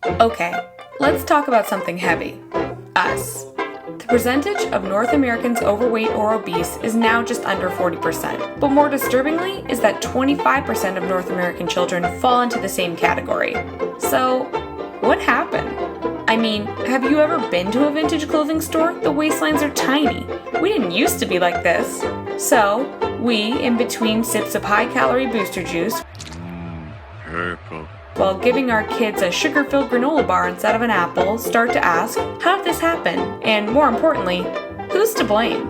Okay, let's talk about something heavy. Us. The percentage of North Americans overweight or obese is now just under 40%, but more disturbingly is that 25% of North American children fall into the same category. So, what happened? I mean, have you ever been to a vintage clothing store? The waistlines are tiny. We didn't used to be like this. So, we, in between sips of high-calorie booster juice, while giving our kids a sugar-filled granola bar instead of an apple, start to ask, how did this happen? And more importantly, who's to blame?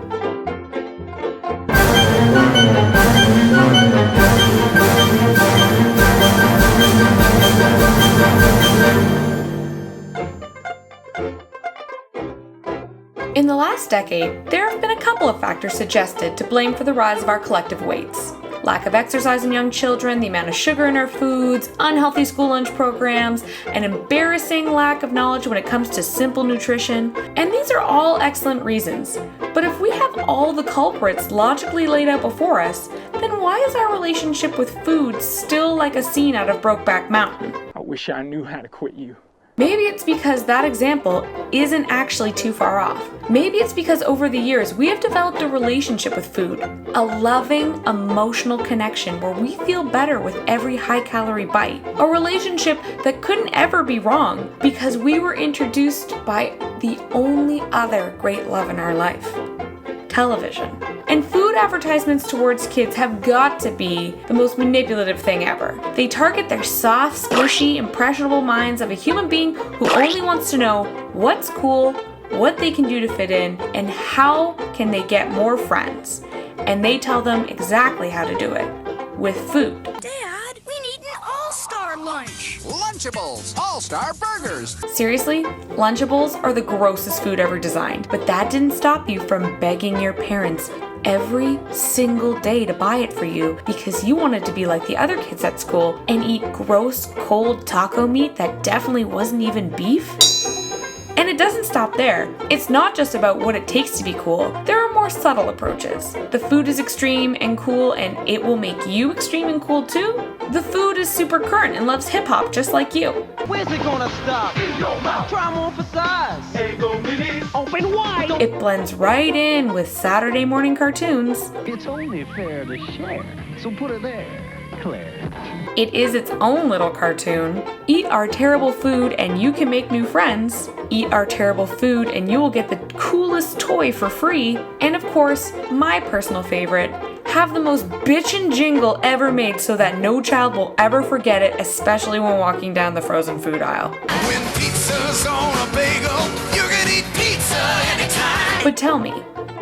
In the last decade, there have been a couple of factors suggested to blame for the rise of our collective weights. Lack of exercise in young children, the amount of sugar in our foods, unhealthy school lunch programs, an embarrassing lack of knowledge when it comes to simple nutrition. And these are all excellent reasons. But if we have all the culprits logically laid out before us, then why is our relationship with food still like a scene out of Brokeback Mountain? I wish I knew how to quit you. Maybe it's because that example isn't actually too far off. Maybe it's because over the years we have developed a relationship with food, a loving, emotional connection where we feel better with every high-calorie bite. A relationship that couldn't ever be wrong because we were introduced by the only other great love in our life: television. And food advertisements towards kids have got to be the most manipulative thing ever. They target their soft, squishy, impressionable minds of a human being who only wants to know what's cool, what they can do to fit in, and how can they get more friends. And they tell them exactly how to do it, with food. Dad, we need an all-star lunch. Lunchables, all-star burgers. Seriously, Lunchables are the grossest food ever designed, but that didn't stop you from begging your parents every single day to buy it for you because you wanted to be like the other kids at school and eat gross, cold taco meat that definitely wasn't even beef? And it doesn't stop there. It's not just about what it takes to be cool. There are more subtle approaches. The food is extreme and cool, and it will make you extreme and cool too. The food is super current and loves hip-hop just like you. Where's it gonna stop? In your mouth. Try more for size. Hey, go minis. Open wide. It blends right in with Saturday morning cartoons. It's only fair to share, so put it there, Claire. It is its own little cartoon. Eat our terrible food and you can make new friends. Eat our terrible food and you will get the coolest toy for free. And of course, my personal favorite, have the most bitchin' jingle ever made so that no child will ever forget it, especially when walking down the frozen food aisle. When pizza's on a bagel, you can eat pizza anytime. But tell me,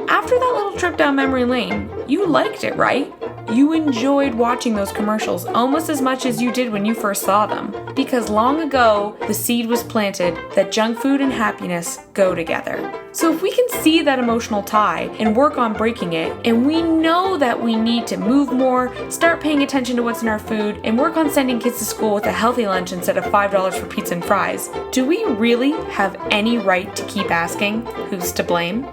after that little trip down memory lane, you liked it, right? You enjoyed watching those commercials almost as much as you did when you first saw them. Because long ago, the seed was planted that junk food and happiness go together. So if we can see that emotional tie and work on breaking it, and we know that we need to move more, start paying attention to what's in our food, and work on sending kids to school with a healthy lunch instead of $5 for pizza and fries, do we really have any right to keep asking who's to blame?